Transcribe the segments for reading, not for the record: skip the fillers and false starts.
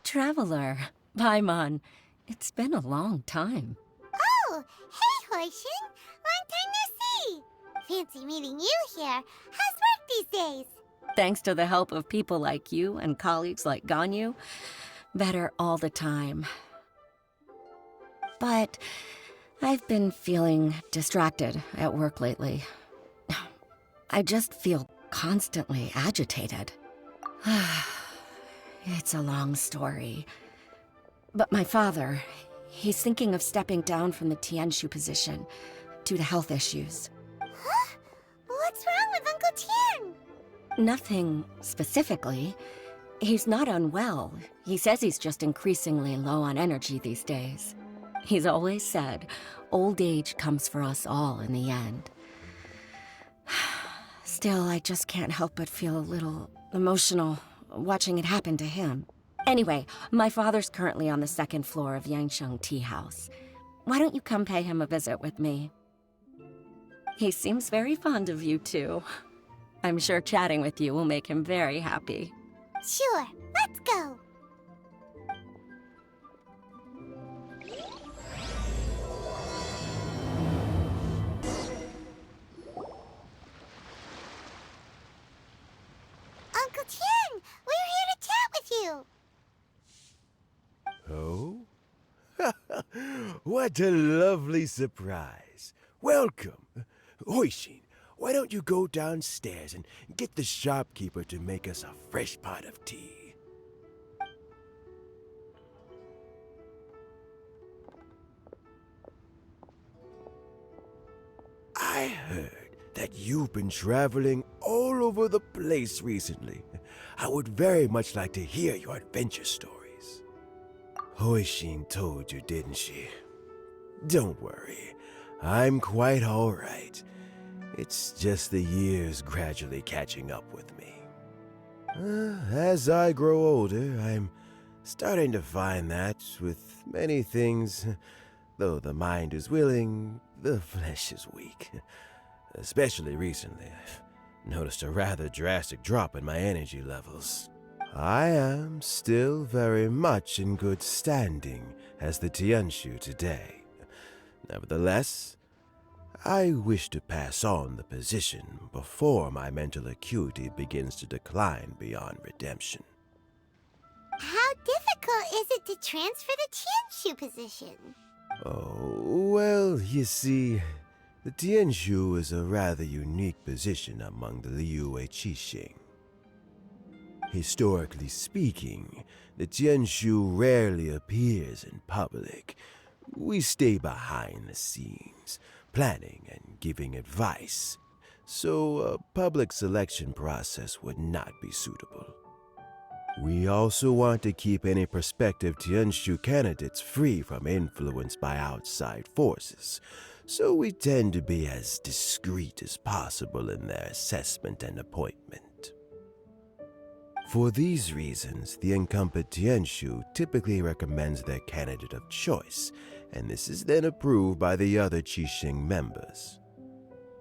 Traveler, Paimon, it's been a long time. Oh, hey, Hoishin. Long time no see. Fancy meeting you here. How's work these days? Thanks to the help of people like you and colleagues like Ganyu, better all the time. But I've been feeling distracted at work lately. I just feel constantly agitated. It's a long story. But my father, he's thinking of stepping down from the Tianshu position due to health issues. Huh? What's wrong with Uncle Tian? Nothing specifically. He's not unwell. He says he's just increasingly low on energy these days. He's always said, old age comes for us all in the end. Still, I just can't help but feel a little emotional watching it happen to him. Anyway, my father's currently on the second floor of Yangsheng Tea House. Why don't you come pay him a visit with me? He seems very fond of you, too. I'm sure chatting with you will make him very happy. Sure, let's go. Uncle Tian, we're here to chat with you. Oh? What a lovely surprise. Welcome. Hoishin, why don't you go downstairs and get the shopkeeper to make us a fresh pot of tea? I heard that you've been traveling all over the place recently. I would very much like to hear your adventure stories. Hoishin told you, didn't she? Don't worry, I'm quite all right. It's just the years gradually catching up with me. As I grow older, I'm starting to find that with many things, though the mind is willing, the flesh is weak. Especially recently, I've noticed a rather drastic drop in my energy levels. I am still very much in good standing as the Tianshu today. Nevertheless, I wish to pass on the position before my mental acuity begins to decline beyond redemption. How difficult is it to transfer the Tianshu position? Oh, well, you see, the Tianshu is a rather unique position among the Liyue Qixing. Historically speaking, the Tianshu rarely appears in public. We stay behind the scenes, planning and giving advice, so a public selection process would not be suitable. We also want to keep any prospective Tianshu candidates free from influence by outside forces, so we tend to be as discreet as possible in their assessment and appointment. For these reasons, the incumbent Tianshu typically recommends their candidate of choice, and this is then approved by the other Qixing members.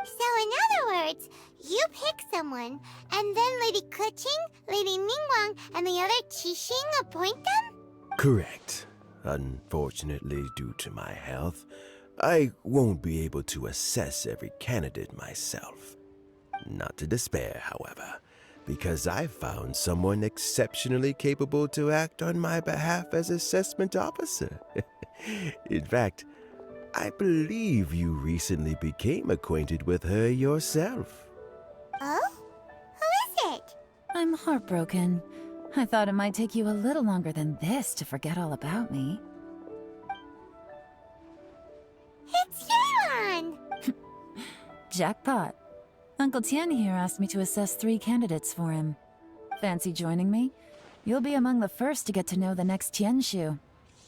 So in other words, you pick someone, and then Lady Keqing, Lady Ningguang, and the other Qixing appoint them? Correct. Unfortunately, due to my health, I won't be able to assess every candidate myself. Not to despair, however, because I found someone exceptionally capable to act on my behalf as assessment officer. In fact, I believe you recently became acquainted with her yourself. Oh? Who is it? I'm heartbroken. I thought it might take you a little longer than this to forget all about me. It's Yelan! Jackpot. Uncle Tian here asked me to assess 3 candidates for him. Fancy joining me? You'll be among the first to get to know the next Tianshu.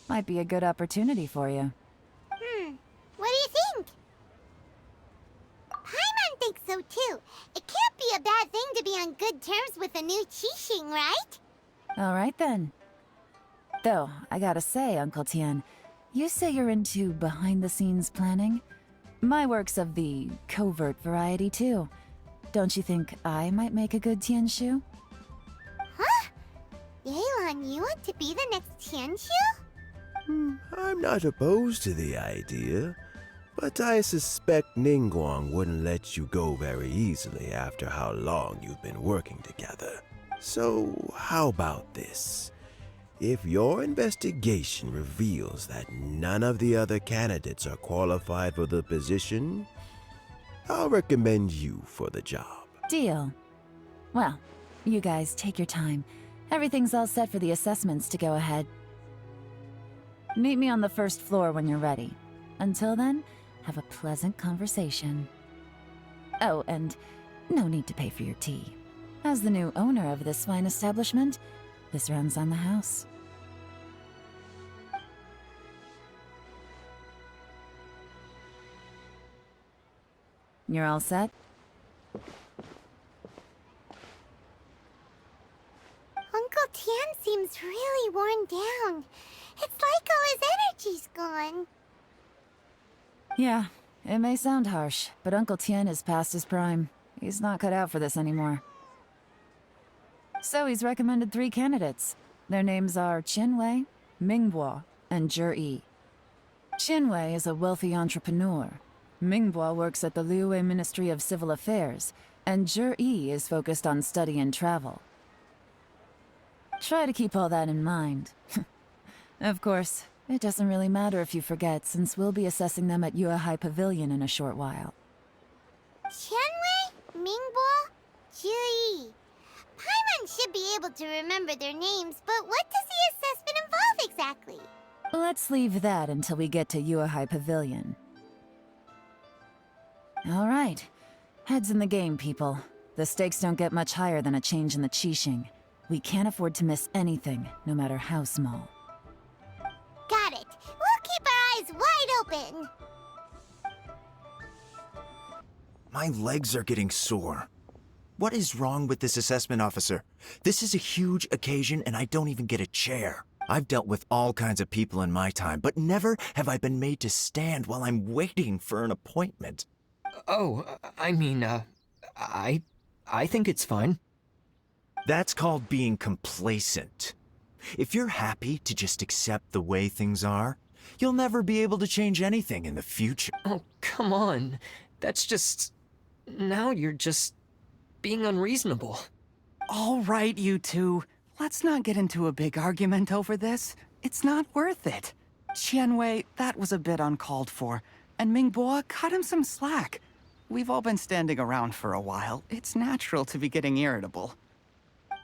Might be a good opportunity for you. What do you think? Paimon thinks so too. It can't be a bad thing to be on good terms with a new Qixing, right? All right then. Though, I gotta say, Uncle Tian, you say you're into behind-the-scenes planning? My work's of the covert variety, too. Don't you think I might make a good Tianshu? Huh? Yelan, you want to be the next Tianshu? I'm not opposed to the idea, but I suspect Ningguang wouldn't let you go very easily after how long you've been working together. So, how about this? If your investigation reveals that none of the other candidates are qualified for the position, I'll recommend you for the job. Deal. Well, you guys take your time. Everything's all set for the assessments to go ahead. Meet me on the first floor when you're ready. Until then, have a pleasant conversation. Oh, and no need to pay for your tea. As the new owner of this fine establishment, this runs on the house. You're all set? Uncle Tian seems really worn down. It's like all his energy's gone. Yeah, it may sound harsh, but Uncle Tian is past his prime. He's not cut out for this anymore. So he's recommended 3 candidates. Their names are Qinwei, Mingbo, and Zhi. Qinwei is a wealthy entrepreneur. Mingbo works at the Liyue Ministry of Civil Affairs, and Zhi is focused on study and travel. Try to keep all that in mind. Of course, it doesn't really matter if you forget, since we'll be assessing them at Yuehai Pavilion in a short while. Qianwei, Mingbo, Zhi. Paimon should be able to remember their names, but what does the assessment involve exactly? Let's leave that until we get to Yuehai Pavilion. All right. Heads in the game, people. The stakes don't get much higher than a change in the Qixing. We can't afford to miss anything, no matter how small. Got it. We'll keep our eyes wide open. My legs are getting sore. What is wrong with this assessment officer? This is a huge occasion and I don't even get a chair. I've dealt with all kinds of people in my time, but never have I been made to stand while I'm waiting for an appointment. Oh, I mean, I think it's fine. That's called being complacent. If you're happy to just accept the way things are, you'll never be able to change anything in the future. Oh, come on. That's just... Now you're just being unreasonable. All right, you two. Let's not get into a big argument over this. It's not worth it. Qianwei, that was a bit uncalled for. And Mingbo, cut him some slack. We've all been standing around for a while. It's natural to be getting irritable.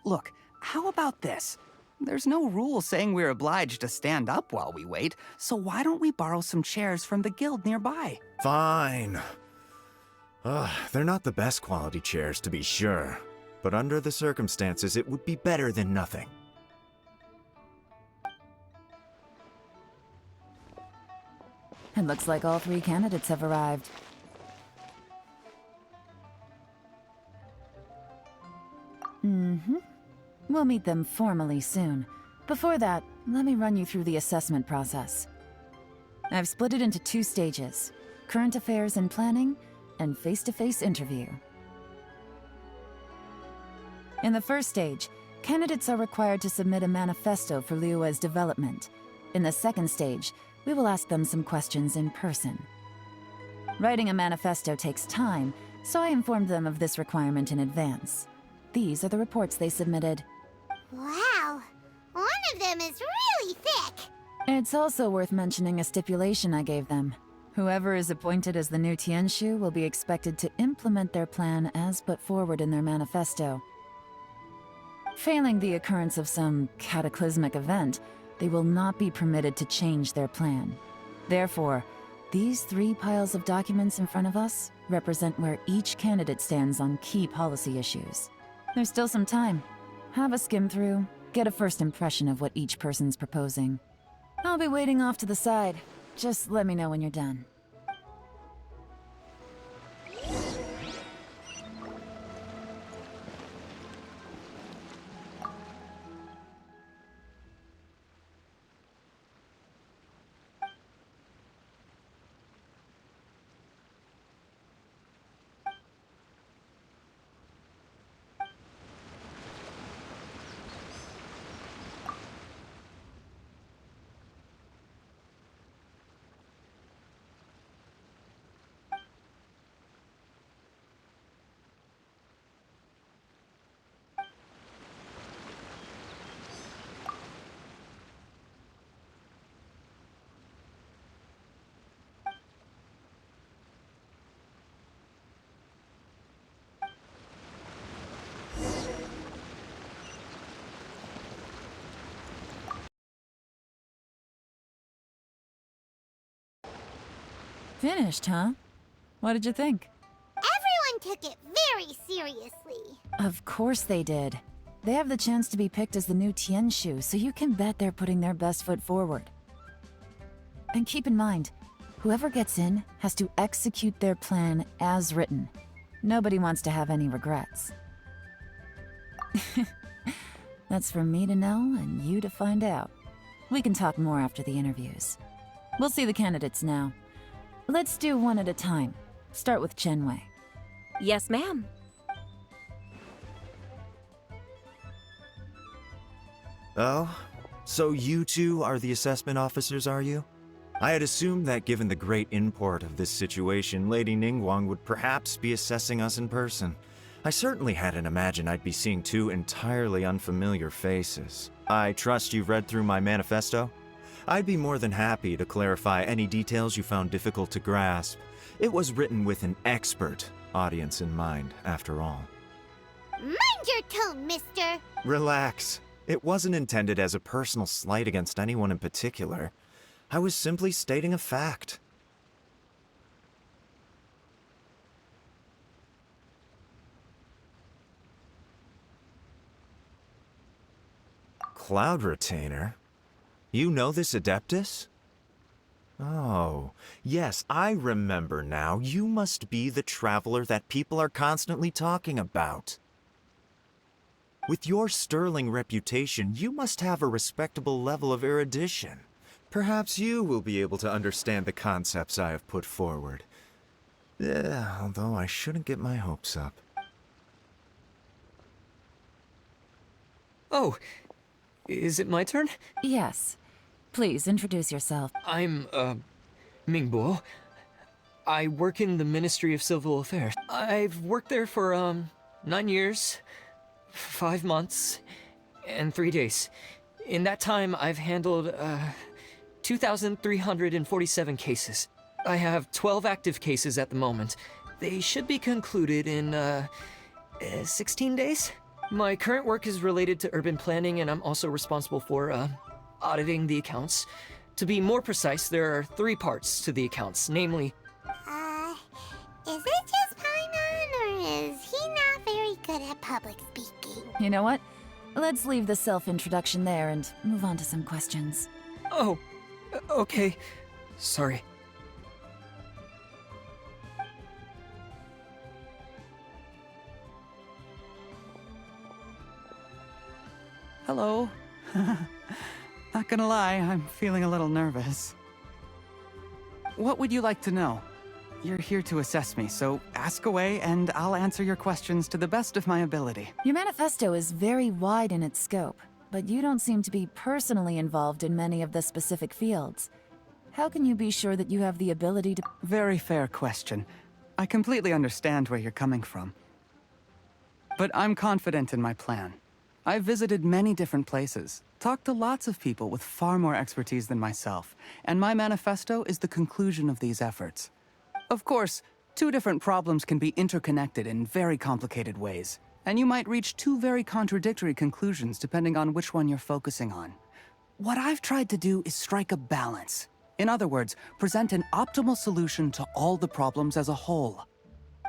Look, how about this? There's no rule saying we're obliged to stand up while we wait, so why don't we borrow some chairs from the guild nearby? Fine. They're not the best quality chairs, to be sure. But under the circumstances, it would be better than nothing. It looks like all 3 candidates have arrived. We'll meet them formally soon. Before that, let me run you through the assessment process. I've split it into 2 stages: current affairs and planning, and face-to-face interview. In the first stage, candidates are required to submit a manifesto for Liyue's development. In the second stage, we will ask them some questions in person. Writing a manifesto takes time, so I informed them of this requirement in advance. These are the reports they submitted. Wow. One of them is really thick. It's also worth mentioning a stipulation I gave them. Whoever is appointed as the new Tianshu will be expected to implement their plan as put forward in their manifesto. Failing the occurrence of some cataclysmic event, they will not be permitted to change their plan. Therefore, these 3 piles of documents in front of us represent where each candidate stands on key policy issues. There's still some time. Have a skim through, get a first impression of what each person's proposing. I'll be waiting off to the side. Just let me know when you're done. Finished, huh? What did you think? Everyone took it very seriously. Of course they did. They have the chance to be picked as the new Tianshu, so you can bet they're putting their best foot forward. And keep in mind, whoever gets in has to execute their plan as written. Nobody wants to have any regrets. That's for me to know and you to find out. We can talk more after the interviews. We'll see the candidates now. Let's do one at a time. Start with Chenwei. Yes, ma'am. Oh, so you two are the assessment officers, are you? I had assumed that given the great import of this situation, Lady Ningguang would perhaps be assessing us in person. I certainly hadn't imagined I'd be seeing two entirely unfamiliar faces. I trust you've read through my manifesto? I'd be more than happy to clarify any details you found difficult to grasp. It was written with an expert audience in mind, after all. Mind your tone, mister. Relax. It wasn't intended as a personal slight against anyone in particular. I was simply stating a fact. Cloud Retainer? You know this Adeptus? Oh, yes, I remember now. You must be the traveler that people are constantly talking about. With your sterling reputation, you must have a respectable level of erudition. Perhaps you will be able to understand the concepts I have put forward. Although I shouldn't get my hopes up. Oh, is it my turn? Yes. Please introduce yourself. I'm, Mingbo. I work in the Ministry of Civil Affairs. I've worked there for, 9 years, 5 months, and 3 days. In that time, I've handled, 2,347 cases. I have 12 active cases at the moment. They should be concluded in, 16 days? My current work is related to urban planning, and I'm also responsible for, auditing the accounts. To be more precise, there are 3 parts to the accounts, namely... Is it just Paimon, or is he not very good at public speaking? You know what? Let's leave the self-introduction there and move on to some questions. Oh, okay. Sorry. Hello. Not gonna lie, I'm feeling a little nervous. What would you like to know? You're here to assess me, so ask away and I'll answer your questions to the best of my ability. Your manifesto is very wide in its scope, but you don't seem to be personally involved in many of the specific fields. How can you be sure that you have the ability to... Very fair question. I completely understand where you're coming from. But I'm confident in my plan. I've visited many different places, talked to lots of people with far more expertise than myself, and my manifesto is the conclusion of these efforts. Of course, 2 different problems can be interconnected in very complicated ways, and you might reach 2 very contradictory conclusions depending on which one you're focusing on. What I've tried to do is strike a balance. In other words, present an optimal solution to all the problems as a whole.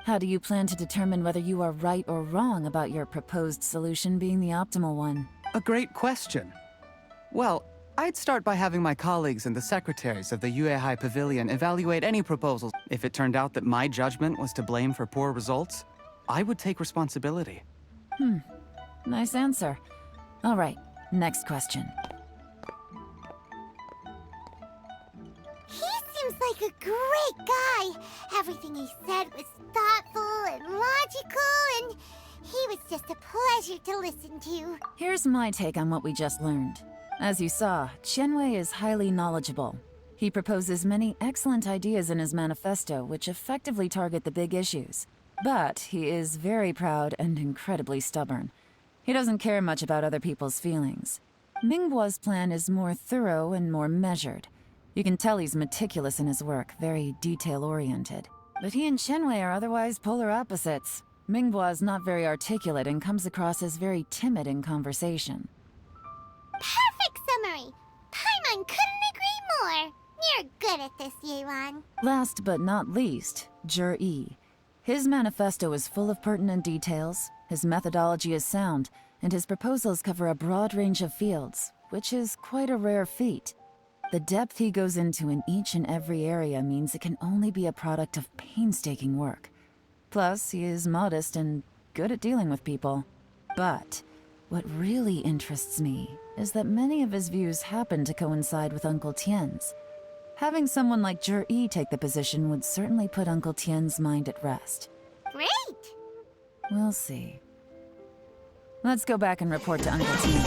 How do you plan to determine whether you are right or wrong about your proposed solution being the optimal one? A great question. Well, I'd start by having my colleagues and the secretaries of the Yuehai Pavilion evaluate any proposals. If it turned out that my judgment was to blame for poor results, I would take responsibility. Nice answer. All right, next question. He seems like a great guy. Everything he said was thoughtful and logical, and he was just a pleasure to listen to. Here's my take on what we just learned. As you saw, Chenwei is highly knowledgeable. He proposes many excellent ideas in his manifesto which effectively target the big issues. But he is very proud and incredibly stubborn. He doesn't care much about other people's feelings. Mingbo's plan is more thorough and more measured. You can tell he's meticulous in his work, very detail-oriented. But he and Chenwei are otherwise polar opposites. Mingbo is not very articulate and comes across as very timid in conversation. Perfect summary. Paimon couldn't agree more. You're good at this, Yelan. Last but not least, Jur-E. His manifesto is full of pertinent details, his methodology is sound, and his proposals cover a broad range of fields, which is quite a rare feat. The depth he goes into in each and every area means it can only be a product of painstaking work. Plus, he is modest and good at dealing with people. But what really interests me is that many of his views happen to coincide with Uncle Tien's. Having someone like Jur-E take the position would certainly put Uncle Tien's mind at rest. Great! We'll see. Let's go back and report to Uncle Tien.